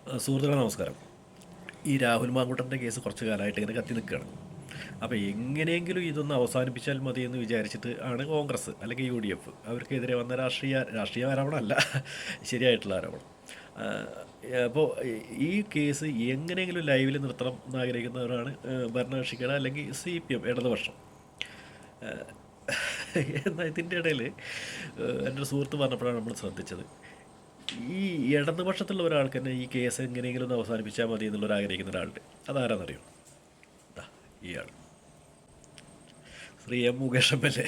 സുഹൃത്തുക്കളെ നമസ്കാരം. ഈ രാഹുൽ മാങ്കൂട്ടൻ്റെ കേസ് കുറച്ച് കാലമായിട്ട് ഇങ്ങനെ കത്തി നിൽക്കുകയാണ്. അപ്പോൾ എങ്ങനെയെങ്കിലും ഇതൊന്ന് അവസാനിപ്പിച്ചാൽ മതി എന്ന് വിചാരിച്ചിട്ട് ആണ് കോൺഗ്രസ് അല്ലെങ്കിൽ UDF അവർക്കെതിരെ വന്ന രാഷ്ട്രീയ ആരോപണമല്ല, ശരിയായിട്ടുള്ള ആരോപണം. അപ്പോൾ ഈ കേസ് എങ്ങനെയെങ്കിലും ലൈവിൽ നിർത്തണം എന്നാഗ്രഹിക്കുന്നവരാണ് ഭരണകക്ഷികൾ അല്ലെങ്കിൽ CPM ഇടതുപക്ഷം. എന്നാൽ ഇതിൻ്റെ ഇടയിൽ എൻ്റെ ഒരു സുഹൃത്ത് പറഞ്ഞപ്പോഴാണ് നമ്മൾ ശ്രദ്ധിച്ചത്, ഈ ഇടതുപക്ഷത്തുള്ള ഒരാൾക്ക് തന്നെ ഈ കേസ് എങ്ങനെയെങ്കിലും ഒന്ന് അവസാനിപ്പിച്ചാൽ മതി എന്നുള്ളവർ ആഗ്രഹിക്കുന്ന ഒരാളുണ്ട്. അതാരാന്നറിയോ? ദാ ഇയാൾ, ശ്രീ M മുകേഷ് MLA.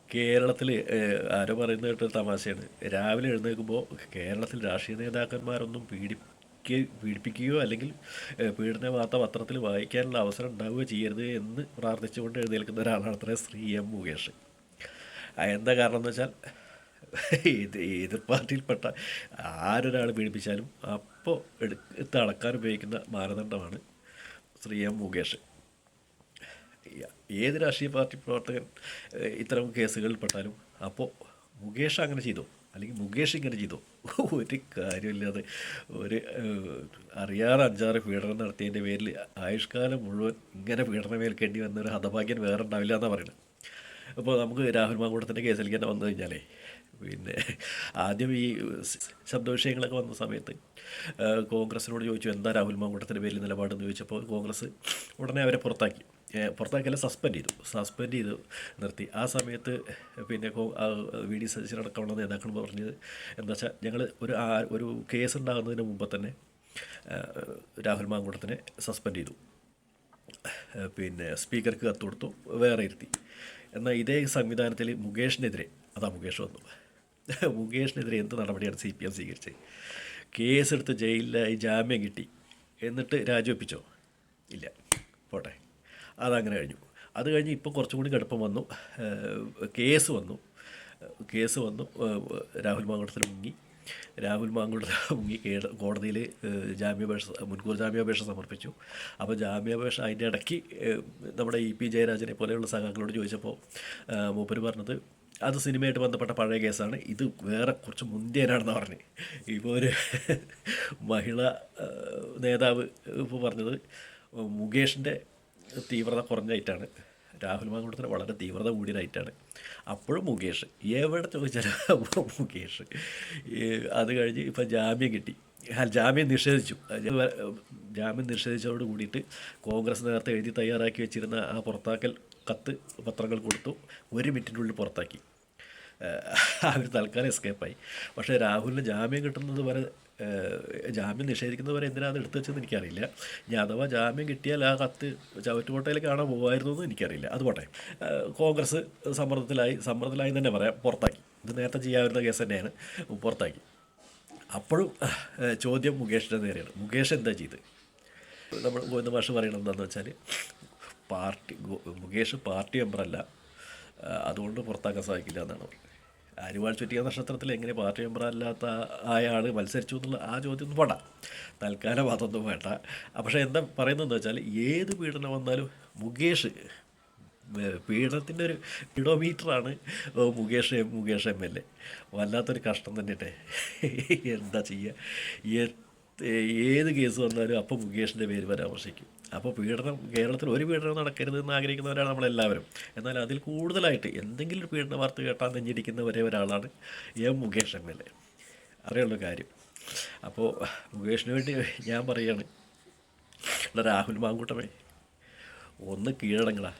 കേരളത്തിൽ ആരോ പറയുന്ന കേട്ടൊരു തമാശയാണ്. രാവിലെ എഴുന്നേൽക്കുമ്പോൾ കേരളത്തിൽ രാഷ്ട്രീയ നേതാക്കന്മാരൊന്നും പീഡിപ്പിക്കുകയോ അല്ലെങ്കിൽ പീഡന വാർത്ത പത്രത്തിൽ വായിക്കാനുള്ള അവസരം ഉണ്ടാവുകയോ ചെയ്യരുത് എന്ന് പ്രാർത്ഥിച്ചുകൊണ്ട് എഴുന്നേൽക്കുന്ന ഒരാളാണ് അത്ര ശ്രീ M മുകേഷ്. എന്താ കാരണം എന്ന് വെച്ചാൽ, എതിർ പാർട്ടിയിൽപ്പെട്ട ആരൊരാൾ പീഡിപ്പിച്ചാലും അപ്പോൾ എടുത്ത് അളക്കാൻ ഉപയോഗിക്കുന്ന മാനദണ്ഡമാണ് ശ്രീ M മുകേഷ്. ഏത് രാഷ്ട്രീയ പാർട്ടി പ്രവർത്തകൻ ഇത്തരം കേസുകളിൽപ്പെട്ടാലും അപ്പോൾ മുകേഷ് അങ്ങനെ ചെയ്തോ അല്ലെങ്കിൽ മുകേഷ് ഇങ്ങനെ ചെയ്തോ, ഒരു കാര്യമില്ലാതെ ഒരു അറിയാതെ 5-6 പീഡനം നടത്തിയതിൻ്റെ പേരിൽ ആയുഷ്കാലം മുഴുവൻ ഇങ്ങനെ പീഡനം ഏൽക്കേണ്ടി വന്ന ഒരു ഹതഭാഗ്യം വേറെ ഉണ്ടാവില്ല എന്നാണ് പറയുന്നത്. അപ്പോൾ നമുക്ക് രാഹുൽ മാങ്കൂട്ടത്തിൻ്റെ കേസിലേക്ക് തന്നെ വന്നു കഴിഞ്ഞാലേ, പിന്നെ ആദ്യം ഈ ശബ്ദവിഷയങ്ങളൊക്കെ വന്ന സമയത്ത് കോൺഗ്രസിനോട് ചോദിച്ചു എന്താ രാഹുൽ മാങ്കൂട്ടത്തിൻ്റെ പേരിൽ നിലപാടെന്ന് ചോദിച്ചപ്പോൾ കോൺഗ്രസ് ഉടനെ അവരെ പുറത്താക്കിയല്ല, സസ്പെൻഡ് ചെയ്ത് നിർത്തി. ആ സമയത്ത് പിന്നെ VD സതീശൻ അടക്കമുള്ള നേതാക്കൾ പറഞ്ഞത് എന്താ വെച്ചാൽ, ഞങ്ങൾ ഒരു കേസ് ഉണ്ടാകുന്നതിന് മുമ്പ് തന്നെ രാഹുൽ മാങ്കൂട്ടത്തിനെ സസ്പെൻഡ് ചെയ്തു, പിന്നെ സ്പീക്കർക്ക് കത്ത് കൊടുത്തു, വേറെ ഇരുത്തി. എന്നാൽ ഇതേ സംവിധാനത്തിൽ മുകേഷിനെതിരെ മുകേഷ് വന്നു. മുകേഷിനെതിരെ എന്ത് നടപടിയാണ് CPM സ്വീകരിച്ചത്? കേസെടുത്ത് ജയിലിലായി ജാമ്യം കിട്ടി, എന്നിട്ട് രാജിവെപ്പിച്ചോ? ഇല്ല, പോട്ടെ, അതങ്ങനെ കഴിഞ്ഞു. അത് കഴിഞ്ഞ് ഇപ്പോൾ കുറച്ചും കൂടി കടുപ്പം വന്നു, കേസ് വന്നു. രാഹുൽ മാങ്കൂട്ടത്തിൽ മുങ്ങി കോടതിയിൽ മുൻകൂർ ജാമ്യാപേക്ഷ സമർപ്പിച്ചു. അപ്പോൾ ജാമ്യാപേക്ഷ അതിൻ്റെ ഇടയ്ക്ക് നമ്മുടെ EP ജയരാജനെ പോലെയുള്ള സഖാക്കളോട് ചോദിച്ചപ്പോൾ മൂപ്പര് പറഞ്ഞത് അത് സിനിമയായിട്ട് ബന്ധപ്പെട്ട പഴയ കേസാണ്, ഇത് വേറെ കുറച്ച് മുന്തിയനാണെന്ന് പറഞ്ഞ്. ഇപ്പോൾ ഒരു മഹിളാ നേതാവ് ഇപ്പോൾ പറഞ്ഞത് മുകേഷിൻ്റെ തീവ്രത കുറഞ്ഞായിട്ടാണ്, രാഹുൽ മാങ്കൂട്ടത്തിന് വളരെ തീവ്രത കൂടിയതായിട്ടാണ്. അപ്പോഴും മുകേഷ്, എവിടെ ചോദിച്ചാലും മുകേഷ്. അത് കഴിഞ്ഞ് ഇപ്പം ജാമ്യം കിട്ടി, ജാമ്യം നിഷേധിച്ചതോട് കൂടിയിട്ട് കോൺഗ്രസ് നേരത്തെ എഴുതി തയ്യാറാക്കി വെച്ചിരുന്ന ആ പുറത്താക്കൽ കത്ത് പത്രങ്ങൾ കൊടുത്തു, 1 മിനിറ്റിനുള്ളിൽ പുറത്താക്കി. അവർ തൽക്കാലം എസ്കേപ്പായി. പക്ഷേ രാഹുലിന് ജാമ്യം കിട്ടുന്നത് വരെ, ജാമ്യം നിഷേധിക്കുന്നത് വരെ എന്തിനാണ് എടുത്തു വെച്ചതെന്ന് എനിക്കറിയില്ല. ഇനി അഥവാ ജാമ്യം കിട്ടിയാൽ ആ കത്ത് ചവറ്റുകൊട്ടയിൽ കാണാൻ പോകുമായിരുന്നു എന്ന് എനിക്കറിയില്ല. അത് പോട്ടെ, കോൺഗ്രസ് സമ്മർദ്ദത്തിലായി തന്നെ പറയാം, പുറത്താക്കി. ഇത് നേരത്തെ ചെയ്യാവുന്ന കേസ് തന്നെയാണ്, പുറത്താക്കി. അപ്പോഴും ചോദ്യം മുകേഷിൻ്റെ നേരെയാണ്. മുകേഷ് എന്താ ചെയ്ത്? നമ്മൾ ഗോവിന്ദ മാഷ് പറയണത് എന്താണെന്ന് വെച്ചാൽ, മുകേഷ് പാർട്ടി മെമ്പറല്ല, അതുകൊണ്ട് പുറത്താക്കാൻ സാധിക്കില്ല എന്നാണ് പറയുന്നത്. അരിവാൾ ചുറ്റിയ നക്ഷത്രത്തിൽ എങ്ങനെ പാർട്ടി മെമ്പർ അല്ലാത്ത ആൾ മത്സരിച്ചു എന്നുള്ള ആ ചോദ്യം ഒന്നും വേണ്ട, തൽക്കാലം അതൊന്നും വേണ്ട. പക്ഷേ എന്താ പറയുന്നതെന്ന് വെച്ചാൽ, ഏത് പീഡനം വന്നാലും മുകേഷ് പീഡനത്തിൻ്റെ ഒരു കിലോമീറ്ററാണ് മുകേഷ് MLA. വല്ലാത്തൊരു കഷ്ടം തന്നെ. എന്താ ചെയ്യുക? ഏത് കേസ് വന്നാലും അപ്പോൾ മുകേഷിൻ്റെ പേര് പരാമർശിക്കും. അപ്പോൾ കേരളത്തിൽ ഒരു പീഡനം നടക്കരുതെന്ന് ആഗ്രഹിക്കുന്നവരാണ് നമ്മളെല്ലാവരും. എന്നാൽ അതിൽ കൂടുതലായിട്ട് എന്തെങ്കിലും ഒരു പീഡന വാർത്ത കേട്ടാൽ നെഞ്ഞിടിക്കുന്ന ഒരാളാണ് മുകേഷ് MLA. അറിയുള്ള കാര്യം. അപ്പോൾ മുകേഷിന് വേണ്ടി ഞാൻ പറയുകയാണ്, രാഹുൽ മാങ്കൂട്ടമേ, ഒന്ന് കീഴടങ്ങളാ.